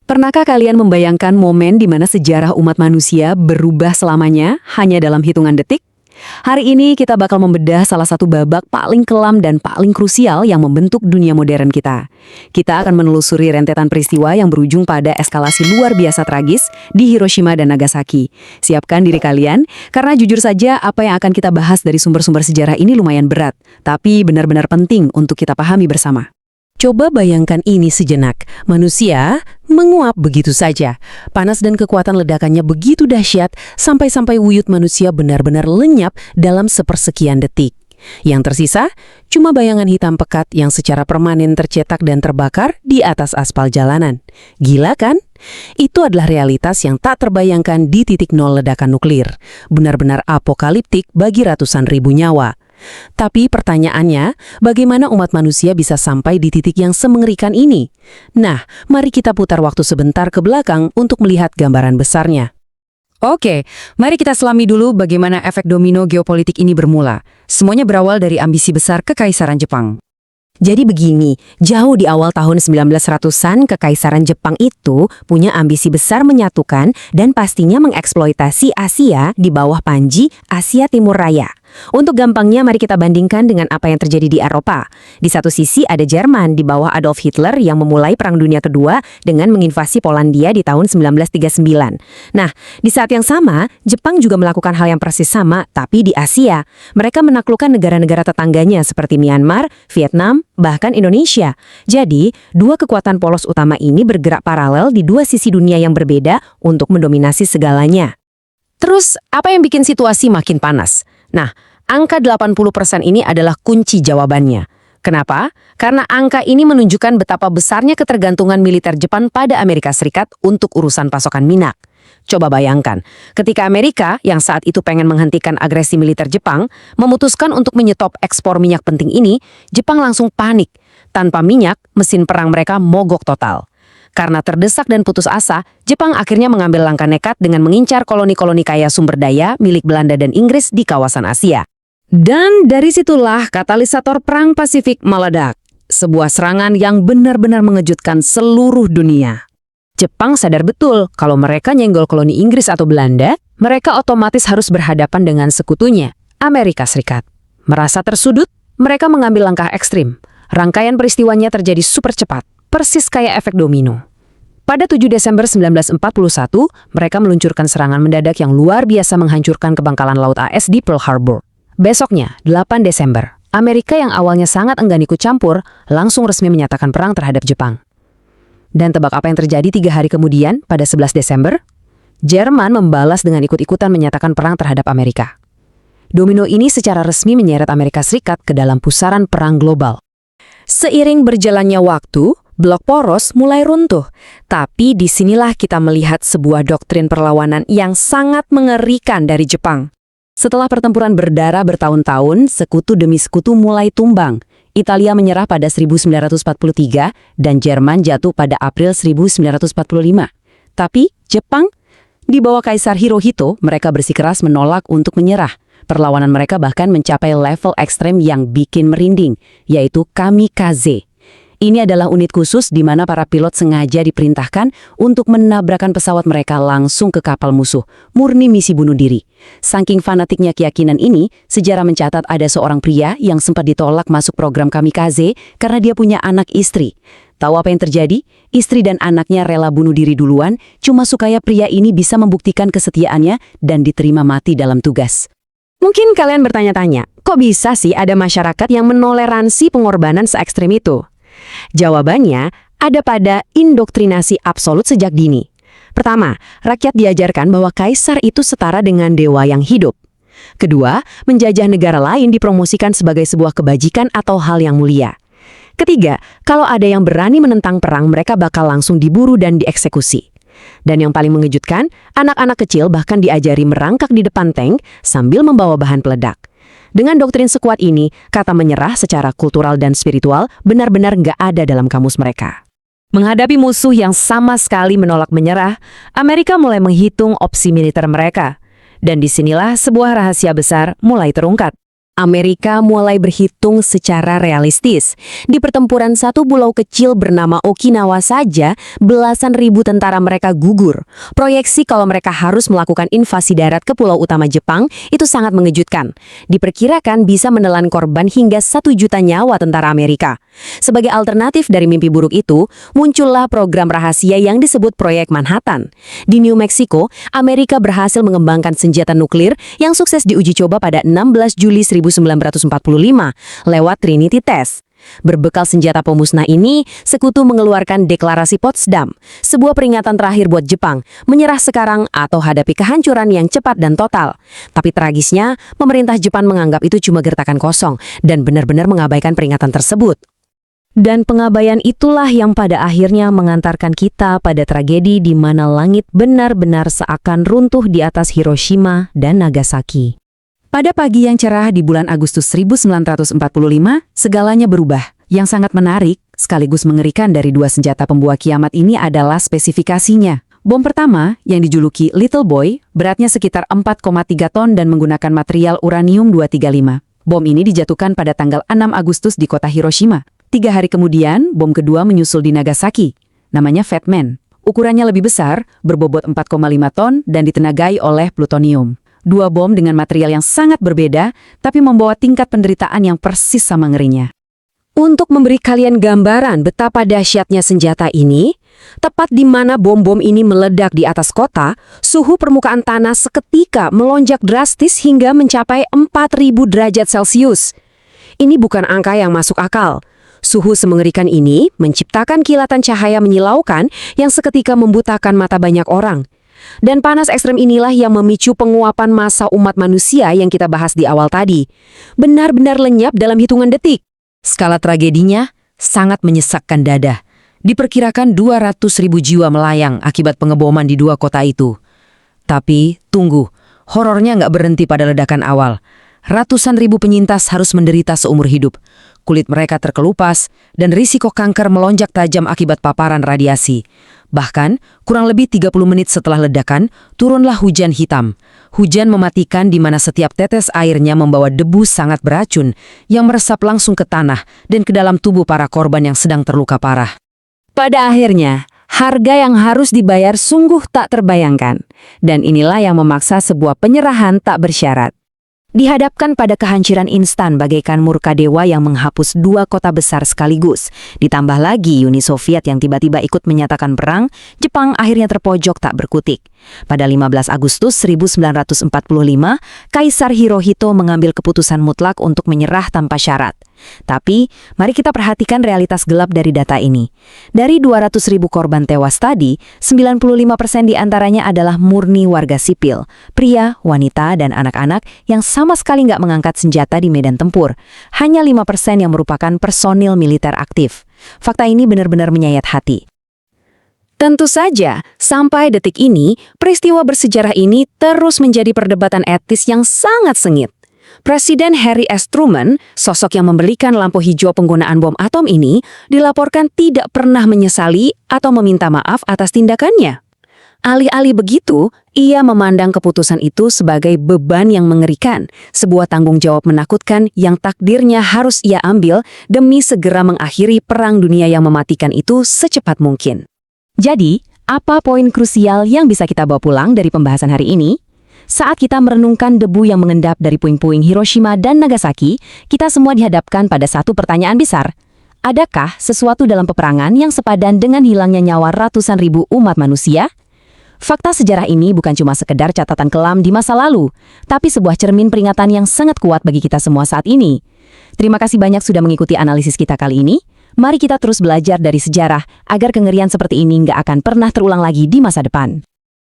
Pernahkah kalian membayangkan momen di mana sejarah umat manusia berubah selamanya hanya dalam hitungan detik? Hari ini kita bakal membedah salah satu babak paling kelam dan paling krusial yang membentuk dunia modern kita. Kita akan menelusuri rentetan peristiwa yang berujung pada eskalasi luar biasa tragis di Hiroshima dan Nagasaki. Siapkan diri kalian, karena jujur saja apa yang akan kita bahas dari sumber-sumber sejarah ini lumayan berat, tapi benar-benar penting untuk kita pahami bersama. Coba bayangkan ini sejenak, manusia menguap begitu saja. Panas dan kekuatan ledakannya begitu dahsyat, sampai-sampai wujud manusia benar-benar lenyap dalam sepersekian detik. Yang tersisa, cuma bayangan hitam pekat yang secara permanen tercetak dan terbakar di atas aspal jalanan. Gila kan? Itu adalah realitas yang tak terbayangkan di titik nol ledakan nuklir. Benar-benar apokaliptik bagi ratusan ribu nyawa. Tapi pertanyaannya, bagaimana umat manusia bisa sampai di titik yang semengerikan ini? Nah, mari kita putar waktu sebentar ke belakang untuk melihat gambaran besarnya. Oke, mari kita selami dulu bagaimana efek domino geopolitik ini bermula. Semuanya berawal dari ambisi besar Kekaisaran Jepang. Jadi begini, jauh di awal tahun 1900-an, Kekaisaran Jepang itu punya ambisi besar menyatukan dan pastinya mengeksploitasi Asia di bawah panji Asia Timur Raya. Untuk gampangnya, mari kita bandingkan dengan apa yang terjadi di Eropa. Di satu sisi ada Jerman di bawah Adolf Hitler yang memulai Perang Dunia Kedua dengan menginvasi Polandia di tahun 1939. Nah, di saat yang sama, Jepang juga melakukan hal yang persis sama, tapi di Asia. Mereka menaklukkan negara-negara tetangganya seperti Myanmar, Vietnam, bahkan Indonesia. Jadi, dua kekuatan polos utama ini bergerak paralel di dua sisi dunia yang berbeda untuk mendominasi segalanya. Terus, apa yang bikin situasi makin panas? Nah, angka 80% ini adalah kunci jawabannya. Kenapa? Karena angka ini menunjukkan betapa besarnya ketergantungan militer Jepang pada Amerika Serikat untuk urusan pasokan minyak. Coba bayangkan, ketika Amerika yang saat itu pengen menghentikan agresi militer Jepang, memutuskan untuk menyetop ekspor minyak penting ini, Jepang langsung panik. Tanpa minyak, mesin perang mereka mogok total. Karena terdesak dan putus asa, Jepang akhirnya mengambil langkah nekat dengan mengincar koloni-koloni kaya sumber daya milik Belanda dan Inggris di kawasan Asia. Dan dari situlah katalisator Perang Pasifik meledak. Sebuah serangan yang benar-benar mengejutkan seluruh dunia. Jepang sadar betul kalau mereka nyenggol koloni Inggris atau Belanda, mereka otomatis harus berhadapan dengan sekutunya, Amerika Serikat. Merasa tersudut, mereka mengambil langkah ekstrim. Rangkaian peristiwanya terjadi super cepat. Persis kayak efek domino. Pada 7 Desember 1941, mereka meluncurkan serangan mendadak yang luar biasa menghancurkan kebangkalan laut AS di Pearl Harbor. Besoknya, 8 Desember, Amerika yang awalnya sangat enggan ikut campur, langsung resmi menyatakan perang terhadap Jepang. Dan tebak apa yang terjadi 3 hari kemudian, pada 11 Desember? Jerman membalas dengan ikut-ikutan menyatakan perang terhadap Amerika. Domino ini secara resmi menyeret Amerika Serikat ke dalam pusaran perang global. Seiring berjalannya waktu, blok poros mulai runtuh. Tapi disinilah kita melihat sebuah doktrin perlawanan yang sangat mengerikan dari Jepang. Setelah pertempuran berdarah bertahun-tahun, sekutu demi sekutu mulai tumbang. Italia menyerah pada 1943 dan Jerman jatuh pada April 1945. Tapi Jepang, di bawah Kaisar Hirohito, mereka bersikeras menolak untuk menyerah. Perlawanan mereka bahkan mencapai level ekstrem yang bikin merinding, yaitu kamikaze. Ini adalah unit khusus di mana para pilot sengaja diperintahkan untuk menabrakkan pesawat mereka langsung ke kapal musuh, murni misi bunuh diri. Saking fanatiknya keyakinan ini, sejarah mencatat ada seorang pria yang sempat ditolak masuk program kamikaze karena dia punya anak istri. Tahu apa yang terjadi? Istri dan anaknya rela bunuh diri duluan, cuma supaya pria ini bisa membuktikan kesetiaannya dan diterima mati dalam tugas. Mungkin kalian bertanya-tanya, kok bisa sih ada masyarakat yang menoleransi pengorbanan se-ekstrem itu? Jawabannya ada pada indoktrinasi absolut sejak dini. Pertama, rakyat diajarkan bahwa kaisar itu setara dengan dewa yang hidup. Kedua, menjajah negara lain dipromosikan sebagai sebuah kebajikan atau hal yang mulia. Ketiga, kalau ada yang berani menentang perang, mereka bakal langsung diburu dan dieksekusi. Dan yang paling mengejutkan, anak-anak kecil bahkan diajari merangkak di depan tank sambil membawa bahan peledak. Dengan doktrin sekuat ini, kata menyerah secara kultural dan spiritual benar-benar nggak ada dalam kamus mereka. Menghadapi musuh yang sama sekali menolak menyerah, Amerika mulai menghitung opsi militer mereka. Dan disinilah sebuah rahasia besar mulai terungkap. Amerika mulai berhitung secara realistis. Di pertempuran satu pulau kecil bernama Okinawa saja, belasan ribu tentara mereka gugur. Proyeksi kalau mereka harus melakukan invasi darat ke pulau utama Jepang itu sangat mengejutkan. Diperkirakan bisa menelan korban hingga 1 juta nyawa tentara Amerika. Sebagai alternatif dari mimpi buruk itu, muncullah program rahasia yang disebut Proyek Manhattan. Di New Mexico, Amerika berhasil mengembangkan senjata nuklir yang sukses diuji coba pada 16 Juli 1945 lewat Trinity Test. Berbekal senjata pemusnah ini, sekutu mengeluarkan Deklarasi Potsdam, sebuah peringatan terakhir buat Jepang, menyerah sekarang atau hadapi kehancuran yang cepat dan total. Tapi tragisnya, pemerintah Jepang menganggap itu cuma gertakan kosong dan benar-benar mengabaikan peringatan tersebut. Dan pengabaian itulah yang pada akhirnya mengantarkan kita pada tragedi di mana langit benar-benar seakan runtuh di atas Hiroshima dan Nagasaki. Pada pagi yang cerah di bulan Agustus 1945, segalanya berubah. Yang sangat menarik, sekaligus mengerikan dari dua senjata pembawa kiamat ini adalah spesifikasinya. Bom pertama, yang dijuluki Little Boy, beratnya sekitar 4,3 ton dan menggunakan material uranium-235. Bom ini dijatuhkan pada tanggal 6 Agustus di kota Hiroshima. 3 hari kemudian, bom kedua menyusul di Nagasaki. Namanya Fat Man. Ukurannya lebih besar, berbobot 4,5 ton dan ditenagai oleh plutonium. 2 bom dengan material yang sangat berbeda, tapi membawa tingkat penderitaan yang persis sama ngerinya. Untuk memberi kalian gambaran betapa dahsyatnya senjata ini, tepat di mana bom-bom ini meledak di atas kota, suhu permukaan tanah seketika melonjak drastis hingga mencapai 4.000 derajat Celcius. Ini bukan angka yang masuk akal. Suhu semengerikan ini menciptakan kilatan cahaya menyilaukan yang seketika membutakan mata banyak orang. Dan panas ekstrem inilah yang memicu penguapan massa umat manusia yang kita bahas di awal tadi. Benar-benar lenyap dalam hitungan detik. Skala tragedinya sangat menyesakkan dada. Diperkirakan 200.000 jiwa melayang akibat pengeboman di 2 kota itu. Tapi, tunggu, horornya nggak berhenti pada ledakan awal. Ratusan ribu penyintas harus menderita seumur hidup. Kulit mereka terkelupas, dan risiko kanker melonjak tajam akibat paparan radiasi. Bahkan, kurang lebih 30 menit setelah ledakan, turunlah hujan hitam. Hujan mematikan di mana setiap tetes airnya membawa debu sangat beracun yang meresap langsung ke tanah dan ke dalam tubuh para korban yang sedang terluka parah. Pada akhirnya, harga yang harus dibayar sungguh tak terbayangkan. Dan inilah yang memaksa sebuah penyerahan tak bersyarat. Dihadapkan pada kehancuran instan bagaikan murka dewa yang menghapus 2 kota besar sekaligus. Ditambah lagi Uni Soviet yang tiba-tiba ikut menyatakan perang, Jepang akhirnya terpojok tak berkutik. Pada 15 Agustus 1945, Kaisar Hirohito mengambil keputusan mutlak untuk menyerah tanpa syarat. Tapi, mari kita perhatikan realitas gelap dari data ini. Dari 200.000 korban tewas tadi, 95% diantaranya adalah murni warga sipil, pria, wanita, dan anak-anak yang sama sekali nggak mengangkat senjata di medan tempur. Hanya 5% yang merupakan personil militer aktif. Fakta ini benar-benar menyayat hati. Tentu saja, sampai detik ini, peristiwa bersejarah ini terus menjadi perdebatan etis yang sangat sengit. Presiden Harry S. Truman, sosok yang memberikan lampu hijau penggunaan bom atom ini, dilaporkan tidak pernah menyesali atau meminta maaf atas tindakannya. Alih-alih begitu, ia memandang keputusan itu sebagai beban yang mengerikan, sebuah tanggung jawab menakutkan yang takdirnya harus ia ambil demi segera mengakhiri perang dunia yang mematikan itu secepat mungkin. Jadi, apa poin krusial yang bisa kita bawa pulang dari pembahasan hari ini? Saat kita merenungkan debu yang mengendap dari puing-puing Hiroshima dan Nagasaki, kita semua dihadapkan pada satu pertanyaan besar. Adakah sesuatu dalam peperangan yang sepadan dengan hilangnya nyawa ratusan ribu umat manusia? Fakta sejarah ini bukan cuma sekedar catatan kelam di masa lalu, tapi sebuah cermin peringatan yang sangat kuat bagi kita semua saat ini. Terima kasih banyak sudah mengikuti analisis kita kali ini. Mari kita terus belajar dari sejarah agar kengerian seperti ini nggak akan pernah terulang lagi di masa depan.